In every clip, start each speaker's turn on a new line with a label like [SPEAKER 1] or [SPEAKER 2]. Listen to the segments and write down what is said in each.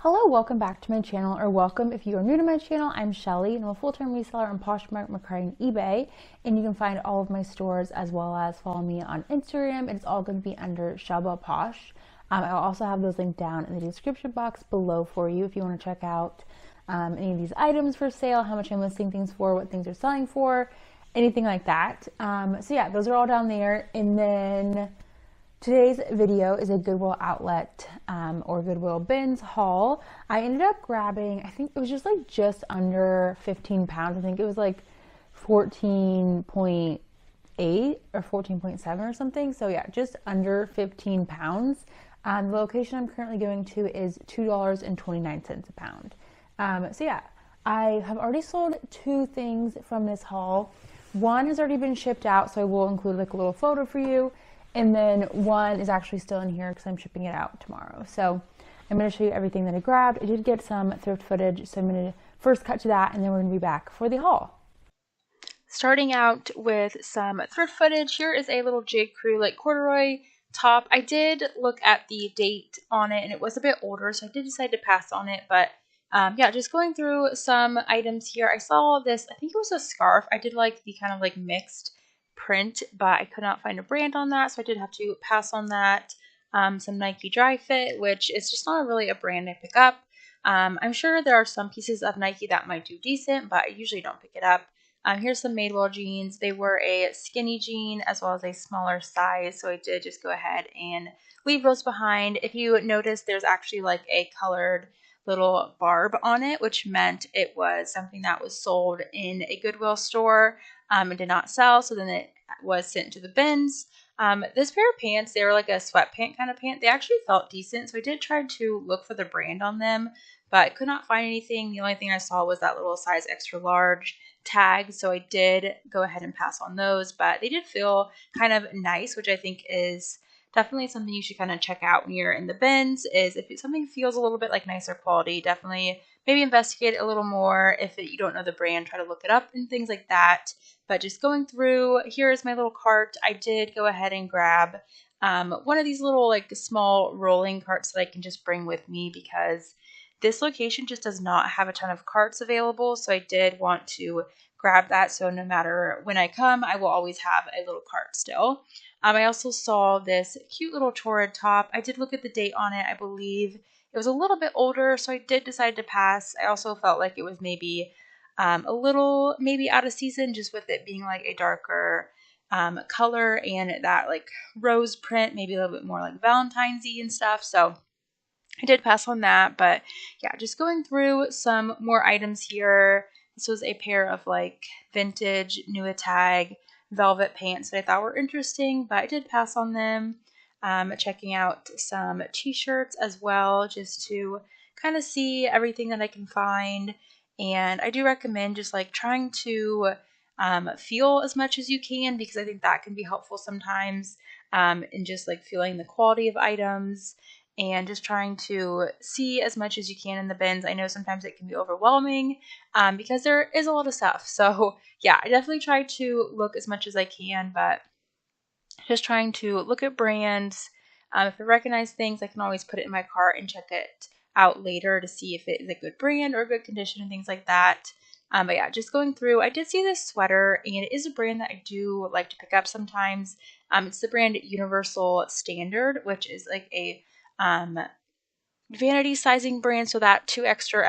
[SPEAKER 1] Hello, welcome back to my channel, or welcome if you are new to my channel. I'm Shelly, and I'm a full-time reseller on Poshmark, Mercari, and eBay, and you can find all of my stores as well as follow me on Instagram. It's all going to be under Shelba Posh. I'll also have those linked down in the description box below for you if you want to check out any of these items for sale, how much I'm listing things for, what things are selling for, anything like that. So yeah, those are all down there. And then today's video is a Goodwill outlet or Goodwill bins haul. I ended up grabbing, I think it was just under 15 pounds. I think it was like 14.8 or 14.7 or something. So yeah, just under 15 pounds. The location I'm currently going to is $2.29 a pound. So yeah, I have already sold 2 things from this haul. One has already been shipped out, so I will include like a little photo for you. And then one is actually still in here because I'm shipping it out tomorrow. So I'm going to show you everything that I grabbed. I did get some thrift footage, so I'm going to first cut to that, and then we're going to be back for the haul. Starting out with some thrift footage, here is a little J. Crew like corduroy top. I did look at the date on it, and it was a bit older, so I did decide to pass on it. But yeah, just going through some items here. I saw this, I think it was a scarf. I did like the kind of like mixed print, but I could not find a brand on that, so I did have to pass on that. Some Nike Dry Fit, which is just not really a brand I pick up. I'm sure there are some pieces of Nike that might do decent, but I usually don't pick it up. Here's some Madewell jeans. They were a skinny jean as well as a smaller size, so I did just go ahead and leave those behind. If you notice, there's actually like a colored little barb on it, which meant it was something that was sold in a Goodwill store and did not sell, so then it was sent to the bins. This pair of pants, they were like a sweatpant kind of pant. They actually felt decent, so I did try to look for the brand on them, but I could not find anything. The only thing I saw was that little size extra large tag, so I did go ahead and pass on those, but they did feel kind of nice, which I think is definitely something you should kind of check out when you're in the bins. Is if something feels a little bit like nicer quality, definitely maybe investigate it a little more. If you don't know the brand, try to look it up and things like that. But just going through, here is my little cart. I did go ahead and grab one of these little like small rolling carts that I can just bring with me because this location just does not have a ton of carts available. So I did want to grab that, so no matter when I come, I will always have a little cart still. I also saw this cute little torrid top. I did look at the date on it. I believe it was a little bit older, so I did decide to pass. I also felt like it was maybe a little maybe out of season, just with it being like a darker color and that like rose print, maybe a little bit more like Valentine's-y and stuff. So I did pass on that, but yeah, just going through some more items here. This was a pair of like vintage Nuitag velvet pants that I thought were interesting, but I did pass on them. Checking out some t-shirts as well, just to kind of see everything that I can find. And I do recommend just like trying to feel as much as you can, because I think that can be helpful sometimes in just like feeling the quality of items and just trying to see as much as you can in the bins. I know sometimes it can be overwhelming because there is a lot of stuff. So yeah, I definitely try to look as much as I can, but just trying to look at brands. If I recognize things, I can always put it in my cart and check it out later to see if it is a good brand or a good condition and things like that. But yeah, just going through, I did see this sweater, and it is a brand that I do like to pick up sometimes. It's the brand Universal Standard, which is like a vanity sizing brand, so that 2 extra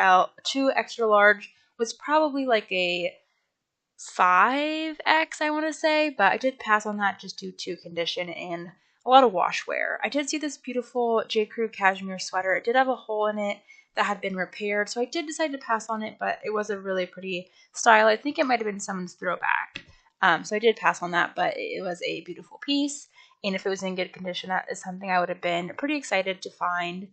[SPEAKER 1] large was probably like a 5X, I want to say, but I did pass on that just due to condition and a lot of wash wear. I did see this beautiful J. Crew cashmere sweater. It did have a hole in it that had been repaired, so I did decide to pass on it, but it was a really pretty style. I think it might have been someone's throwback. So I did pass on that, but it was a beautiful piece. And if it was in good condition, that is something I would have been pretty excited to find.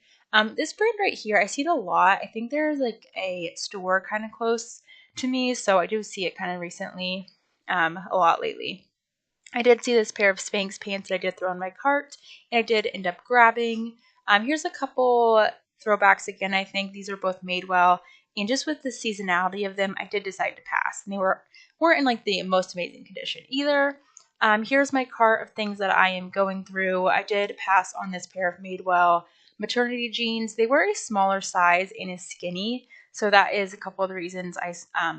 [SPEAKER 1] This brand right here, I see it a lot. I think there's like a store kind of close to me, so I do see it kind of recently, a lot lately. I did see this pair of Spanx pants that I did throw in my cart, and I did end up grabbing. Here's a couple throwbacks again. I think these are both Madewell, and just with the seasonality of them, I did decide to pass, and they weren't in like the most amazing condition either. Here's my cart of things that I am going through. I did pass on this pair of Madewell
[SPEAKER 2] maternity jeans. They were a smaller size and is skinny, so that is a couple of the reasons I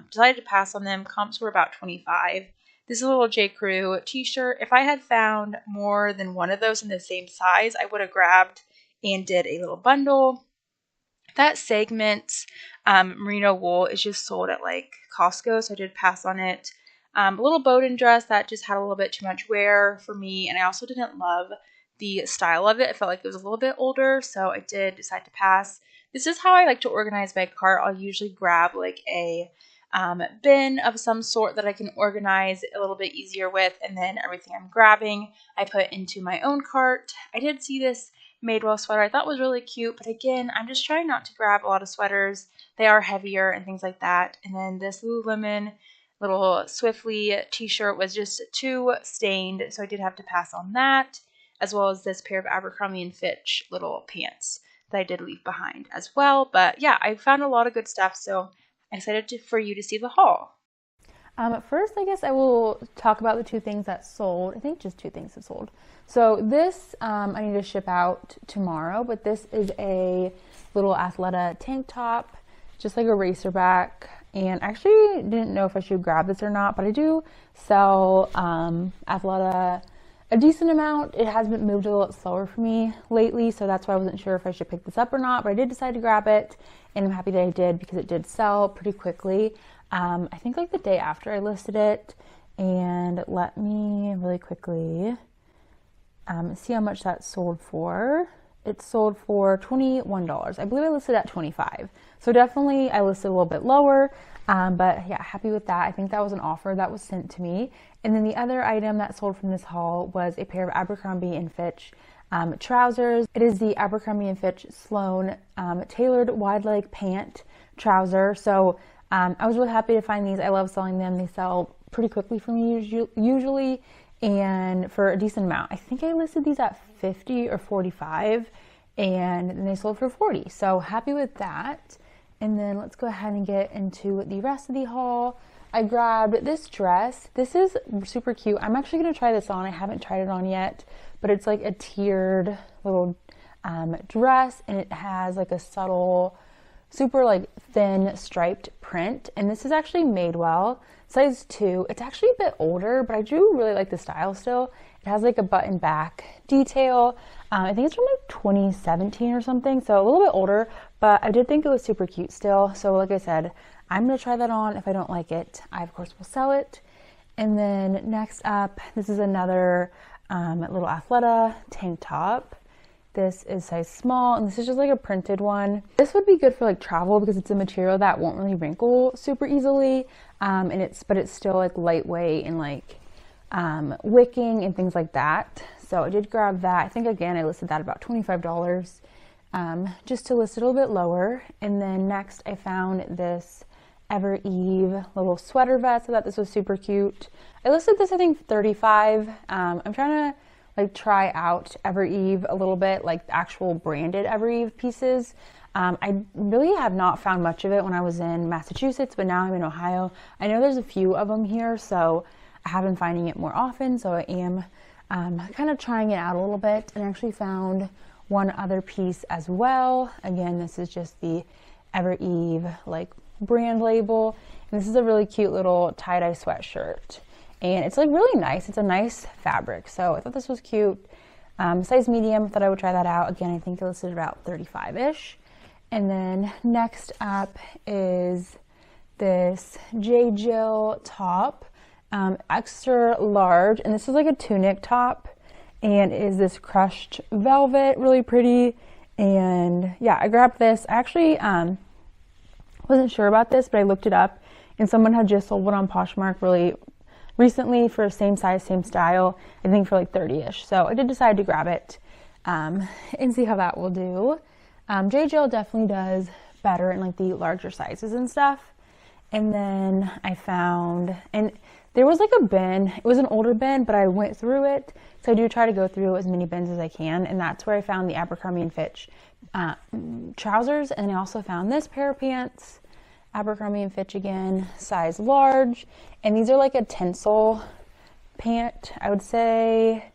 [SPEAKER 2] decided to pass on them. Comps were about 25. This is a little J. Crew t-shirt. If I had found more than one of those in the same size, I would have grabbed and did a little bundle. That segment merino wool is just sold at like Costco, so I did pass on it. A little Bowden dress that just had a little bit too much wear for me, and I also didn't love the style of it. I felt like it was a little bit older, so I did decide to pass. This is how I like to organize my cart. I'll usually grab like a bin of some sort that I can organize a little bit easier with, and then everything I'm grabbing I put into my own cart. I did see this Madewell sweater I thought was really cute, but again, I'm just trying not to grab a lot of sweaters. They are heavier and things like that. And then this Lululemon little Swiftly t-shirt was just too stained, so I did have to pass on that, as well as this pair of Abercrombie & Fitch little pants that I did leave behind as well. But yeah, I found a lot of good stuff, so I'm excited for you to see the haul.
[SPEAKER 1] First, I guess I will talk about the two things that sold. I think just two things that sold. So this I need to ship out tomorrow, but this is a little Athleta tank top, just like a racerback. And I actually didn't know if I should grab this or not, but I do sell Athleta a decent amount. It has been moved a little slower for me lately, so that's why I wasn't sure if I should pick this up or not, but I did decide to grab it, and I'm happy that I did because it did sell pretty quickly. I think like the day after I listed it, and let me really quickly see how much that sold for. It sold for $21. I believe I listed at $25. So definitely I listed a little bit lower, but yeah, happy with that. I think that was an offer that was sent to me. And then the other item that sold from this haul was a pair of Abercrombie & Fitch trousers. It is the Abercrombie & Fitch Sloan tailored wide leg pant trouser. So I was really happy to find these. I love selling them. They sell pretty quickly for me usually, and for a decent amount. I think I listed these at 50 or 45, and then they sold for 40. So happy with that. And then let's go ahead and get into the rest of the haul. I grabbed this dress. This is super cute. I'm actually going to try this on. I haven't tried it on yet, but it's like a tiered little dress, and it has like a subtle, super like thin striped print. And this is actually Madewell, size 2. It's actually a bit older, but I do really like the style still. It has like a button back detail. I think it's from like 2017 or something, so a little bit older, but I did think it was super cute still. So like I said, I'm going to try that on. If I don't like it, I of course will sell it. And then next up, this is another little Athleta tank top. This is size small, and this is just like a printed one. This would be good for like travel because it's a material that won't really wrinkle super easily, but it's still like lightweight and like wicking and things like that. So I did grab that. I think again I listed that about $25, just to list it a little bit lower. And then next I found this Ever Eve little sweater vest. I thought this was super cute. I listed this I think $35. I'm trying to like try out Ever Eve a little bit, like the actual branded Ever Eve pieces. I really have not found much of it when I was in Massachusetts, but now I'm in Ohio. I know there's a few of them here, so I have been finding it more often, so I am kind of trying it out a little bit, and actually found one other piece as well. Again, this is just the Ever Eve like brand label, and this is a really cute little tie-dye sweatshirt. And it's like really nice. It's a nice fabric. So I thought this was cute. Size medium, thought I would try that out. Again, I think it listed about 35-ish. And then next up is this J. Jill top, extra large. And this is like a tunic top. And it is this crushed velvet, really pretty. And yeah, I grabbed this. I actually wasn't sure about this, but I looked it up. And someone had just sold one on Poshmark really recently for same size, same style, I think for like 30-ish. So I did decide to grab it and see how that will do. J. Jill definitely does better in like the larger sizes and stuff. And then I found, and there was like a bin, it was an older bin, but I went through it. So I do try to go through as many bins as I can. And that's where I found the Abercrombie & Fitch trousers. And I also found this pair of pants, Abercrombie & Fitch again, size large. And these are like a tinsel pant, I would say.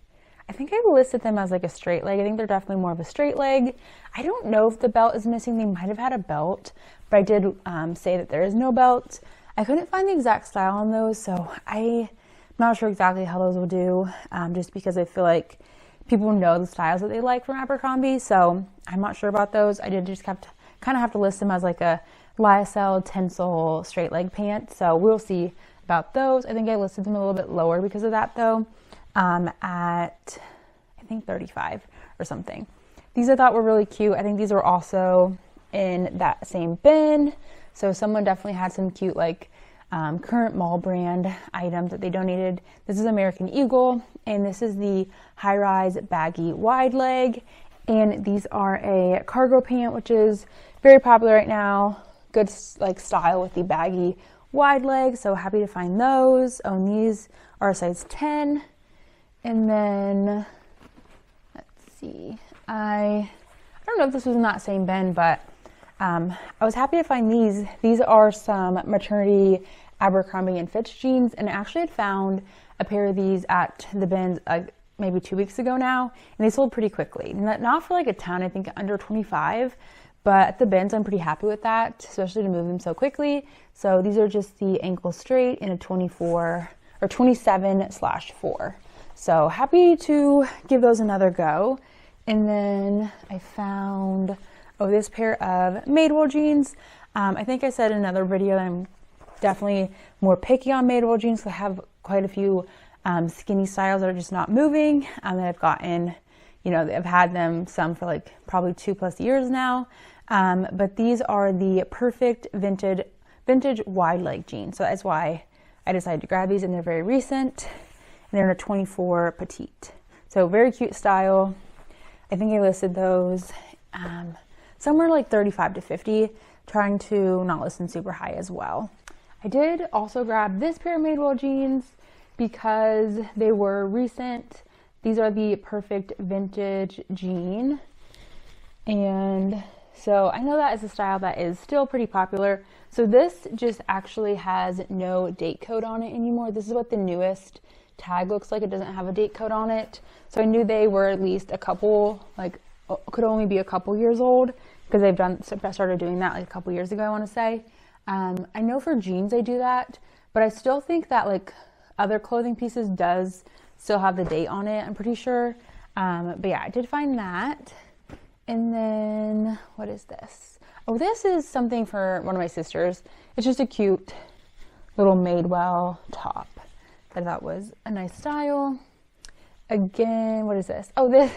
[SPEAKER 1] I think I listed them as like a straight leg. I think they're definitely more of a straight leg. I don't know if the belt is missing. They might have had a belt, but I did say that there is no belt. I couldn't find the exact style on those, so I'm not sure exactly how those will do, just because I feel like people know the styles that they like from Abercrombie, so I'm not sure about those. I did just kind of have to list them as like a lyocell tinsel straight leg pant, so we'll see about those. I think I listed them a little bit lower because of that though, at I think 35 or something. These I thought were really cute. I think these were also in that same bin, so someone definitely had some cute like current mall brand items that they donated. This is American Eagle, and this is the high-rise baggy wide leg, and these are a cargo pant, which is very popular right now. Good like style with the baggy wide leg, so happy to find those. Oh, and these are a size 10. And then let's see, I don't know if this was in that same bin, but I was happy to find these. These are some maternity Abercrombie and Fitch jeans, and I actually had found a pair of these at the bins maybe 2 weeks ago now, and they sold pretty quickly. Not for like a ton, I think under 25, but at the bins I'm pretty happy with that, especially to move them so quickly. So these are just the ankle straight in a 24 or 27/4. So happy to give those another go. And then I found, this pair of Madewell jeans. I think I said in another video that I'm definitely more picky on Madewell jeans, because I have quite a few skinny styles that are just not moving, that I've gotten, I've had them some for like probably 2+ years now. But these are the perfect vintage wide leg jeans. So that's why I decided to grab these, and they're very recent, and they're in a 24 petite. So very cute style. I think I listed those somewhere like 35 to 50, trying to not listen super high as well. I did also grab this pair of Madewell jeans because they were recent. These are the perfect vintage jean, and so I know that is a style that is still pretty popular. So this just actually has no date code on it anymore. This is what the newest tag looks like. It doesn't have a date code on it. So I knew they were at least a couple, like could only be a couple years old, because they've started doing that like a couple years ago, I want to say. I know for jeans they do that, but I still think that like other clothing pieces does still have the date on it, I'm pretty sure. But yeah, I did find that. And then what is this? Oh, this is something for one of my sisters. It's just a cute little Madewell top that I thought was a nice style. Again, what is this? Oh, this.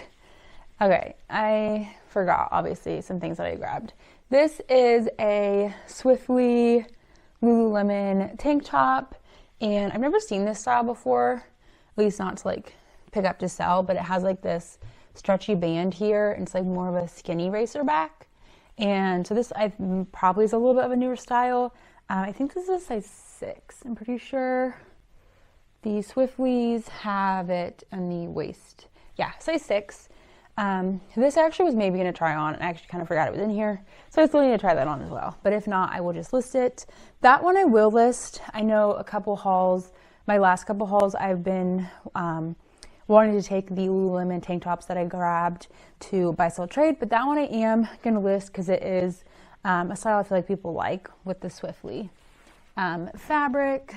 [SPEAKER 1] Okay, I forgot, obviously, some things that I grabbed. This is a Swiftly Lululemon tank top, and I've never seen this style before, at least not to like pick up to sell, but it has like this stretchy band here, and it's like more of a skinny racer back. And so this probably is a little bit of a newer style. I think this is a size 6, I'm pretty sure. The Swiftleys have it on the waist. Yeah, size 6. This I actually was maybe going to try on, and I actually kind of forgot it was in here, so I still need to try that on as well. But if not, I will just list it. That one I will list. I know a couple hauls, my last couple hauls, I've been wanting to take the Lululemon tank tops that I grabbed to buy, sell, trade, but that one I am going to list because it is a style I feel like people like with the Swiftly fabric.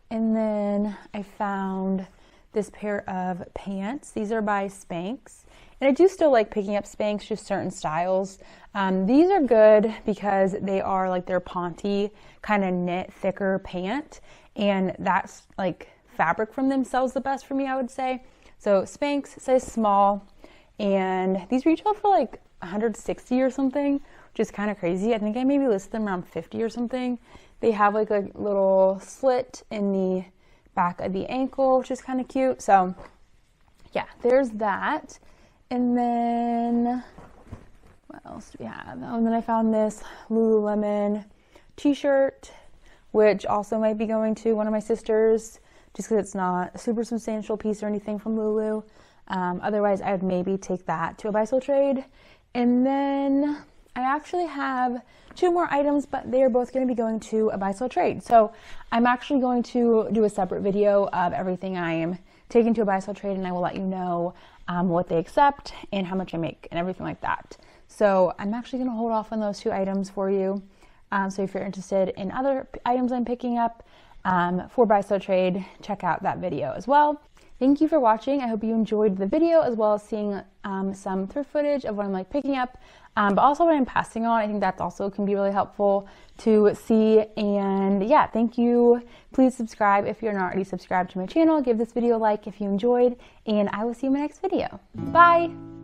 [SPEAKER 1] And then I found this pair of pants. These are by Spanx. And I do still like picking up Spanx, just certain styles. These are good because they are like their Ponte kind of knit, thicker pant. And that's like fabric from them sells the best for me, I would say. So Spanx, size small. And these retail for like $160 or something, which is kind of crazy. I think I maybe listed them around $50 or something. They have like a little slit in the back of the ankle, which is kind of cute. So yeah, there's that. And then what else do we have? Oh, and then I found this Lululemon t-shirt, which also might be going to one of my sisters, just because it's not a super substantial piece or anything from Lulu. Otherwise, I would maybe take that to a buy, sell, trade. And then I actually have 2 more items, but they are both going to be going to a buy, sell, trade. So I'm actually going to do a separate video of everything I am taken to a buy sell trade, and I will let you know what they accept and how much I make and everything like that. So I'm actually going to hold off on those 2 items for you. So if you're interested in other items I'm picking up for buy sell trade, check out that video as well. Thank you for watching. I hope you enjoyed the video, as well as seeing some thrift footage of what I'm like picking up, but also what I'm passing on. I think that's also can be really helpful to see. And yeah, thank you. Please subscribe if you're not already subscribed to my channel. Give this video a like if you enjoyed, and I will see you in my next video. Bye.